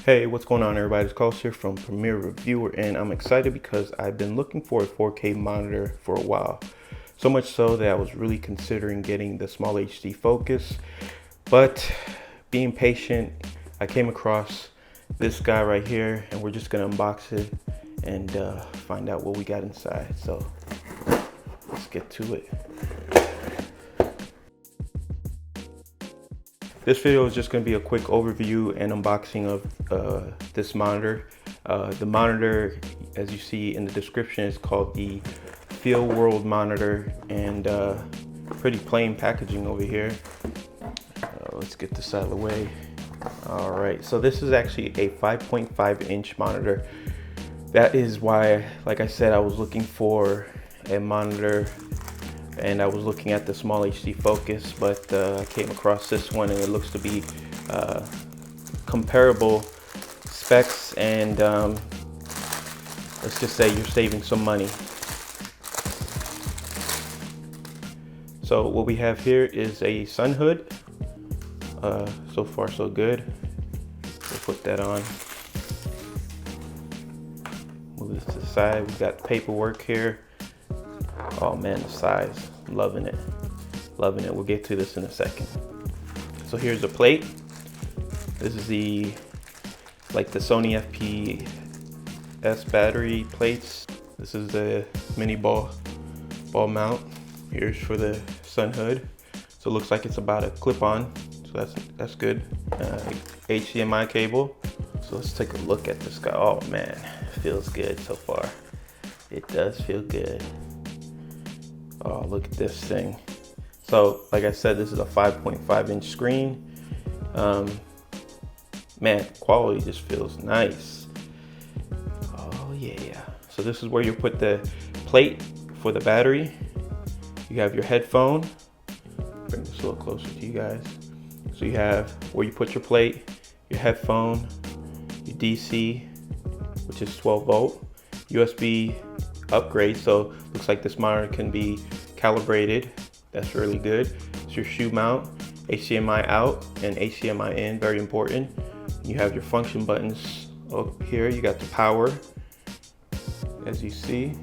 Hey, what's going on everybody? It's Carlos here from PremierReviewer, and I'm excited because I've been looking for a 4K monitor for a while. So much so that I was really considering getting the small HD focus, but being patient, I came across this guy right here, and we're just gonna unbox it and find out what we got inside. So let's get to it. This video is just going to be a quick overview and unboxing of this monitor. The monitor, as you see in the description, is called the Feelworld monitor, and pretty plain packaging over here. Let's get this out of the way. All right, so this is actually a 5.5-inch monitor. That is why, like I said, I was looking for a monitor, and I was looking at the small HD focus, but I came across this one, and it looks to be comparable specs, and let's just say you're saving some money. So what we have here is a sun hood. So far so good. We'll put that on. Move this to the side. We've got paperwork here. Oh man, the size, loving it, loving it. We'll get to this in a second. So here's the plate. This is the Sony FPS battery plates. This is the mini ball mount. Here's for the sun hood. So it looks like it's about a clip-on, so that's good. HDMI cable. So let's take a look at this guy. Oh man, feels good so far. It does feel good. Oh, look at this thing. So, like I said, this is a 5.5-inch screen. Man, quality just feels nice. Oh yeah. So this is where you put the plate for the battery. You have your headphone. Bring this a little closer to you guys. So you have where you put your plate, your headphone, your DC, which is 12 volt, USB upgrade, so looks like this monitor can be calibrated. That's really good. It's your shoe mount, HDMI out and HDMI in, very important. You have your function buttons up here. You got the power, as you see.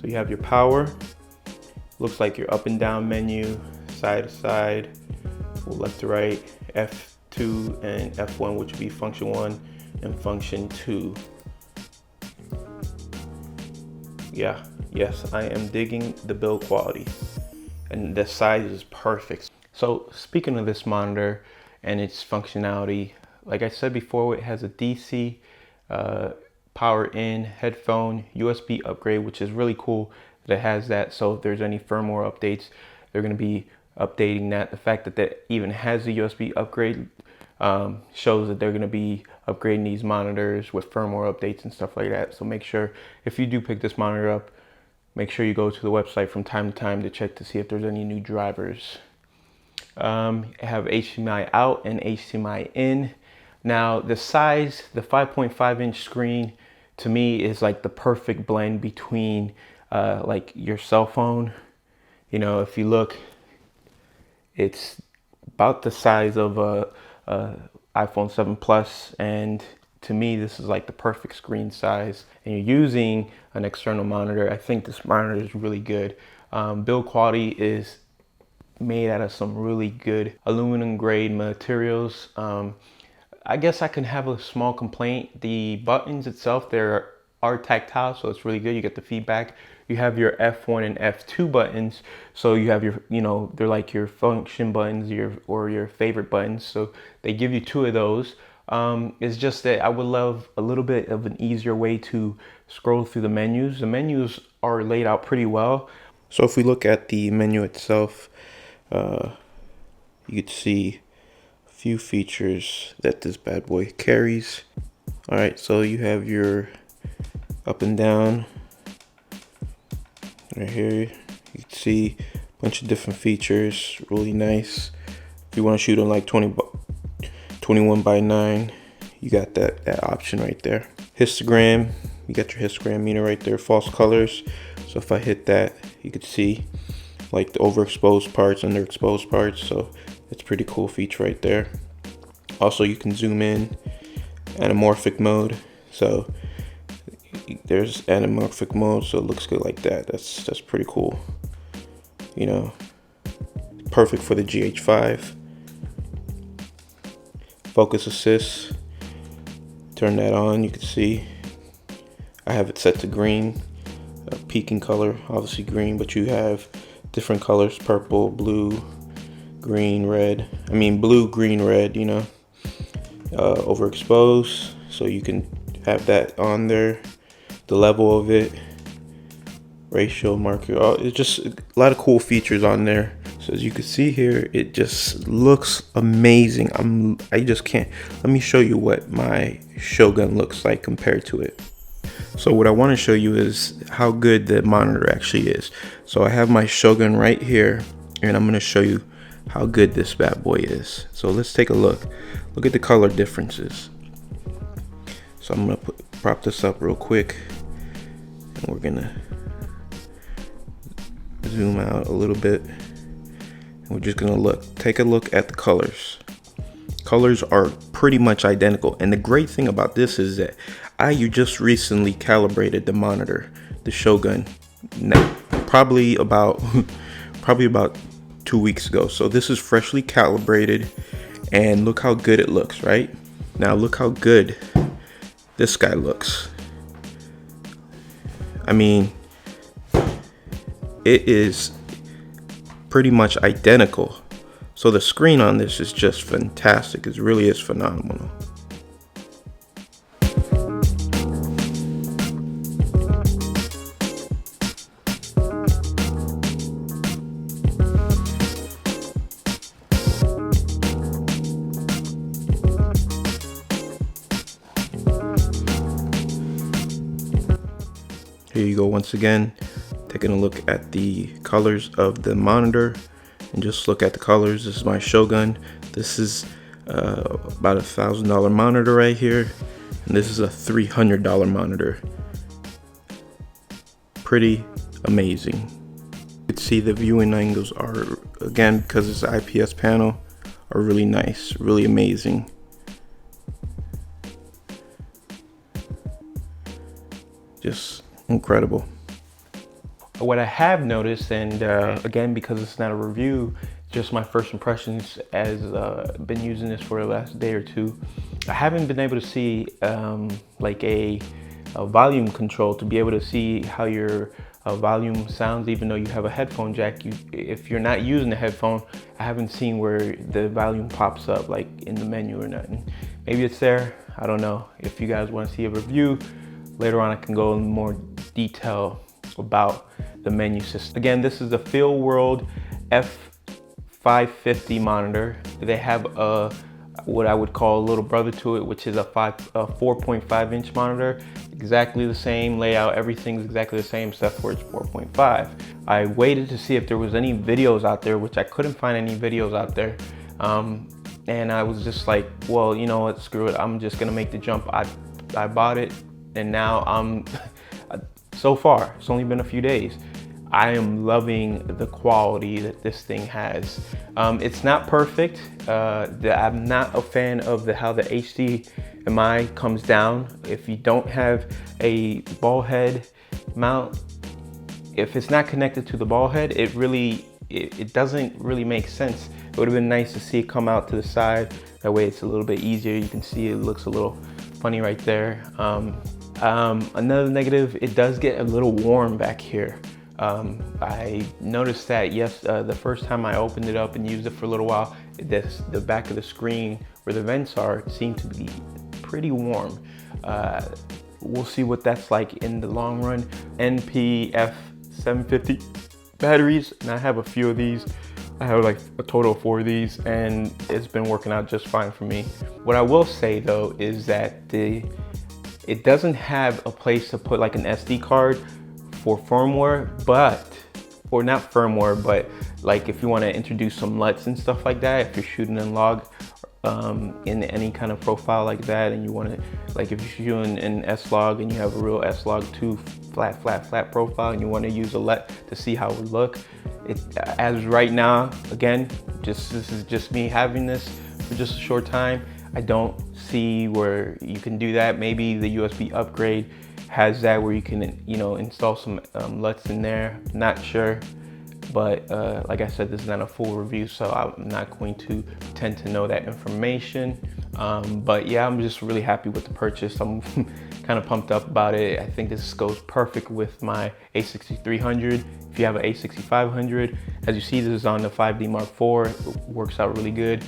So you have your power. Looks like your up and down menu, side to side, left to right, F2 and F1, which would be function 1 and function 2. Yeah, yes, I am digging the build quality, and the size is perfect. So speaking of this monitor and its functionality, like I said before, it has a DC power in, headphone, USB upgrade, which is really cool that it has that. So if there's any firmware updates, they're going to be updating that. The fact that that even has a USB upgrade shows that they're going to be upgrading these monitors with firmware updates and stuff like that. So make sure, if you do pick this monitor up, make sure you go to the website from time to time to check to see if there's any new drivers. I have HDMI out and HDMI in. Now the size, the 5.5-inch screen, to me is like the perfect blend between like your cell phone. You know, if you look, it's about the size of a iPhone 7 Plus, and to me this is like the perfect screen size, and you're using an external monitor. I think this monitor is really good. Build quality is made out of some really good aluminum grade materials. I guess I can have a small complaint. The buttons itself, they are tactile, so it's really good. You get the feedback. You have your F1 and F2 buttons, so you have your, you know, they're like your function buttons, or your favorite buttons. So they give you 2 of those. It's just that I would love a little bit of an easier way to scroll through the menus. The menus are laid out pretty well. So if we look at the menu itself, you could see a few features that this bad boy carries. All right, so you have your up and down right here. You can see a bunch of different features, really nice. If you want to shoot on like 21:9, you got that option right there. Histogram, you got your histogram meter right there. False colors, so if I hit that, you could see like the overexposed parts, underexposed parts, so it's a pretty cool feature right there. Also, you can zoom in anamorphic mode. So there's anamorphic mode, so it looks good like that. That's pretty cool. You know, perfect for the GH5. Focus assist, turn that on. You can see I have it set to green, peaking color, obviously green, but you have different colors: purple, blue, green, red. I mean blue, green, red, you know. Overexposed, so you can have that on there. The level of it, ratio marker, it's just a lot of cool features on there. So as you can see here, it just looks amazing. I just can't, let me show you what my Shogun looks like compared to it. So what I want to show you is how good the monitor actually is. So I have my Shogun right here, and I'm going to show you how good this bad boy is. So let's take a look. Look at the color differences. So I'm going to prop this up real quick, and we're going to zoom out a little bit. We're just gonna take a look at the colors. Colors are pretty much identical. And the great thing about this is that you just recently calibrated the monitor, the Shogun, probably about 2 weeks ago. So this is freshly calibrated, and look how good it looks, right? Now look how good this guy looks. I mean, it is pretty much identical. So the screen on this is just fantastic. It really is phenomenal. Here you go once again, taking a look at the colors of the monitor, and just look at the colors. This is my Shogun. This is about $1,000 monitor right here, and this is a $300 monitor. Pretty amazing. You can see the viewing angles are, again, because it's an IPS panel, are really nice, really amazing. Just incredible. What I have noticed, and again, because it's not a review, just my first impressions as been using this for the last day or two, I haven't been able to see like a volume control to be able to see how your volume sounds, even though you have a headphone jack. If you're not using the headphone, I haven't seen where the volume pops up like in the menu or nothing. Maybe it's there, I don't know. If you guys want to see a review, later on I can go in more detail about the menu system. Again, this is the Feelworld F550 monitor. They have a what I would call a little brother to it, which is a 4.5 inch monitor. Exactly the same layout, everything's exactly the same except for it's 4.5. I waited to see if there was any videos out there, which I couldn't find any videos out there. And I was just like, well, you know what, screw it, I'm just gonna make the jump. I bought it, and now I'm so far, it's only been a few days, I am loving the quality that this thing has. It's not perfect. I'm not a fan of how the HDMI comes down. If you don't have a ball head mount, if it's not connected to the ball head, it doesn't really make sense. It would have been nice to see it come out to the side. That way it's a little bit easier. You can see it looks a little funny right there. Another negative, it does get a little warm back here. I noticed that, yes, the first time I opened it up and used it for a little while, the back of the screen where the vents are seemed to be pretty warm. We'll see what that's like in the long run. NP-F750 batteries, and I have a few of these. I have like a total of 4 of these, and it's been working out just fine for me. What I will say though is that it doesn't have a place to put like an SD card for firmware, or not firmware, but like if you want to introduce some LUTs and stuff like that, if you're shooting in log in any kind of profile like that, and you want to, like if you're shooting in S-Log and you have a real S-Log 2 flat profile and you want to use a LUT to see how it would look, as right now, again, this is just me having this for just a short time, I don't see where you can do that. Maybe the USB upgrade has that where you can, you know, install some LUTs in there. Not sure, but like I said, this is not a full review, so I'm not going to pretend to know that information. But yeah, I'm just really happy with the purchase. I'm kind of pumped up about it. I think this goes perfect with my A6300. If you have an A6500, as you see, this is on the 5D Mark IV. It works out really good.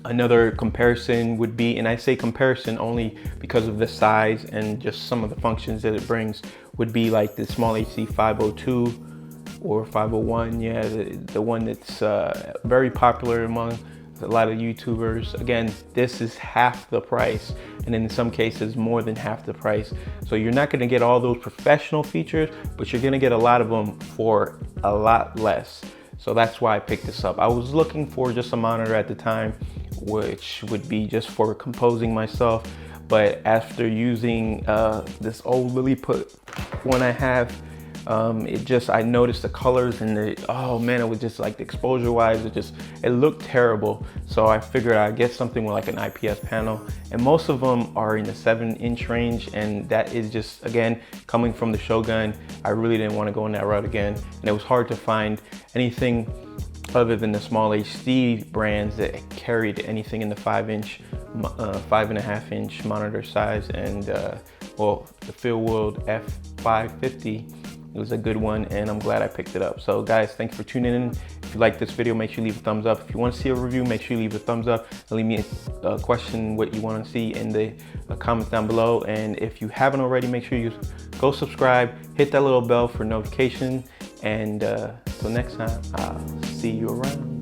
Another comparison would be, and I say comparison only because of the size and just some of the functions that it brings, would be like the small HC 502 or 501. Yeah, the one that's very popular among a lot of YouTubers. Again, this is half the price, and in some cases more than half the price. So you're not gonna get all those professional features, but you're gonna get a lot of them for a lot less. So that's why I picked this up. I was looking for just a monitor at the time, which would be just for composing myself. But after using this old Lilliput one I have, I noticed the colors and oh man, it was just like the exposure wise, it looked terrible. So I figured I'd get something with like an IPS panel, and most of them are in the 7-inch range, and that is just, again, coming from the Shogun, I really didn't want to go in that route again. And it was hard to find anything other than the small HD brands that carried anything in the 5-inch, 5.5-inch monitor size. And well, the Feelworld F550, it was a good one, and I'm glad I picked it up. So guys, thanks for tuning in. If you like this video, make sure you leave a thumbs up. If you want to see a review, make sure you leave a thumbs up. Leave me a question, what you want to see in the comments down below. And if you haven't already, make sure you go subscribe, hit that little bell for notification. And till next time, I'll see you around.